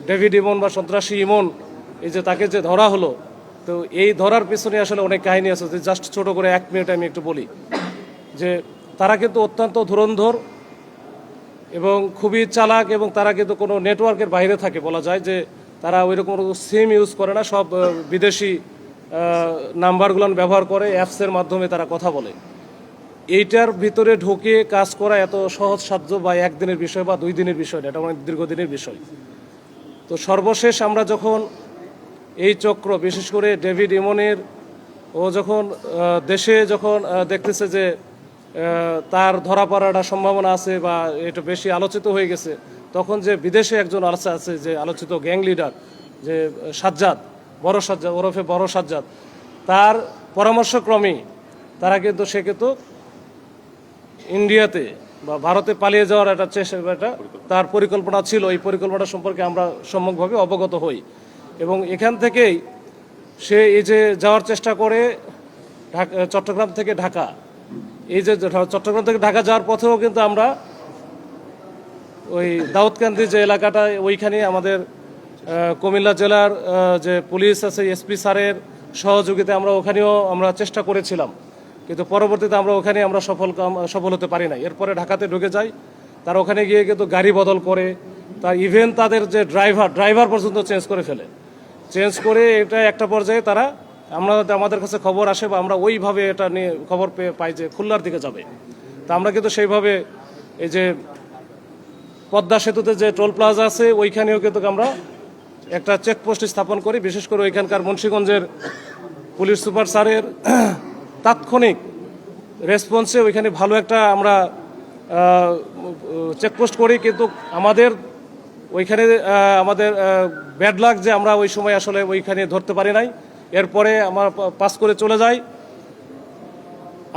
David ইমন বা সন্ত্রাসী ইমন, এই যে তাকে যে ধরা হলো, তো এই ধরার পিছনে আসলে অনেক কাহিনী আছে। যে জাস্ট ছোট করে 1 মিনিট আমি একটু বলি যে তারা কিন্তু অত্যন্ত ধুরন্ধর এবং খুবই চালাক, এবং তারা কিন্তু কোনো নেটওয়ার্কের বাইরে থাকে বলা যায়। যে তারা ওই রকম সিম ইউজ করে না, সব বিদেশি নাম্বারগুলো ব্যবহার করে, অ্যাপসের মাধ্যমে তারা কথা বলে। এইটার ভিতরে ঢুকে কাজ করা এত সহজসাধ্য বা একদিনের বিষয় বা 2 দিনের বিষয় না, এটা অনেক দীর্ঘদিনের বিষয়। তো সর্বশেষ আমরা যখন এই চক্র, বিশেষ করে ডেভিড ইমনের, ও যখন দেশে যখন দেখতেছে যে তার ধরা পড়ার সম্ভাবনা আছে বা এটা বেশি আলোচিত হয়ে গেছে, তখন যে বিদেশে একজন আছে যে আলোচিত গ্যাং লিডার, যে সাজ্জাদ, বড় সাজ্জাদ ওরফে বড় সাজ্জাদ, তার পরামর্শক্রমেই তারা কিন্তু সে কিন্তু ইন্ডিয়াতে বা ভারতে পালিয়ে যাওয়ার একটা তার পরিকল্পনা ছিল। এই পরিকল্পনা সম্পর্কে আমরা সম্যকভাবে অবগত হই, এবং এখান থেকেই সে এই যে যাওয়ার চেষ্টা করে চট্টগ্রাম থেকে ঢাকা। এই যে চট্টগ্রাম থেকে ঢাকা যাওয়ার পথেও কিন্তু আমরা ওই দাউদকান্দি যে এলাকাটা, ওইখানে আমাদের কুমিল্লা জেলার যে পুলিশ আছে, এসপি স্যারের সহযোগিতায় আমরা ওখানেও আমরা চেষ্টা করেছিলাম, কিন্তু পরবর্তীতে আমরা ওখানে আমরা সফল হতে পারি না। এরপরে ঢাকাতে ঢুকে যাই, তারা ওখানে গিয়ে কিন্তু গাড়ি বদল করে, তার ইভেন তাদের যে ড্রাইভার পর্যন্ত চেঞ্জ করে ফেলে। চেঞ্জ করে এটা একটা পর্যায়ে তারা আমাদের কাছে খবর আসে বা আমরা ওইভাবে এটা নিয়ে খবর পাই যে খুলনার দিকে যাবে। তা আমরা কিন্তু সেইভাবে এই যে পদ্মা সেতুতে যে টোল প্লাজা আছে, ওইখানেও কিন্তু আমরা একটা চেকপোস্ট স্থাপন করি। বিশেষ করে ওইখানকার মুন্সিগঞ্জের পুলিশ সুপার স্যারের তাৎক্ষণিক রেসপন্সে ওইখানে ভালো একটা আমরা চেকপোস্ট করি। কিন্তু আমাদের ওইখানে আমাদের ব্যাড লাক যে আমরা ওই সময় আসলে ওইখানে ধরতে পারি নাই। এরপরে আমরা পাস করে চলে যাই।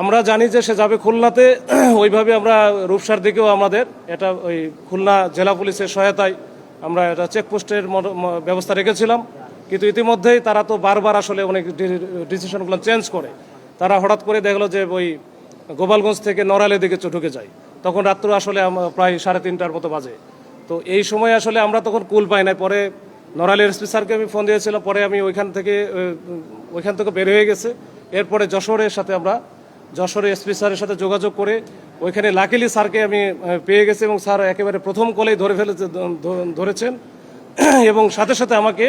আমরা জানি যে সে যাবে খুলনাতে, ওইভাবে আমরা রূপসার দিকেও আমাদের এটা ওই খুলনা জেলা পুলিশের সহায়তায় আমরা এটা চেকপোস্টের ব্যবস্থা রেখেছিলাম। কিন্তু ইতিমধ্যেই তারা তো বারবার আসলে অনেক ডিসিশনগুলো চেঞ্জ করে। তারা হঠাৎ করে দেখলো যে ওই গোপালগঞ্জ থেকে নড়াইলের দিকে ঢুকে যায়। তখন রাত্র আসলে প্রায় 3:30টার মতো বাজে। তো এই সময় আসলে আমরা তখন কুল পাই নাই। পরে নড়াইলের এসপি স্যারকে আমি ফোন দিয়েছিলাম, পরে আমি ওইখান থেকে বের হয়ে গেছে। এরপরে যশোরের এসপি স্যারের সাথে যোগাযোগ করে ওইখানে লাকিলি স্যারকে আমি পেয়ে গেছি, এবং স্যার একেবারে প্রথম কলেই ধরেছেন এবং সাথে সাথে আমাকে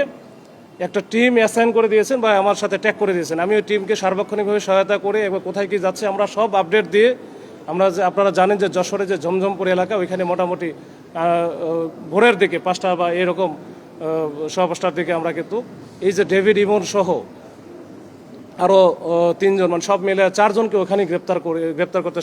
একটা টিম অ্যাসাইন করে দিয়েছেন বা আমার সাথে ট্যাগ করে দিয়েছেন। আমি ওই টিমকে সার্বক্ষণিকভাবে সহায়তা করে এবং কোথায় কি যাচ্ছে আমরা সব আপডেট দিয়ে, আপনারা জানেন যে যশোরে যে জমজমপুর এলাকা, ওইখানে মোটামুটি ভোরের দিকে 5টা বা এরকম 5:15টার দিকে আমরা কিন্তু এই যে ডেভিড ইমন সহ আরও 3 জন, মানে সব মিলে 4 জনকে ওখানে গ্রেপ্তার করতে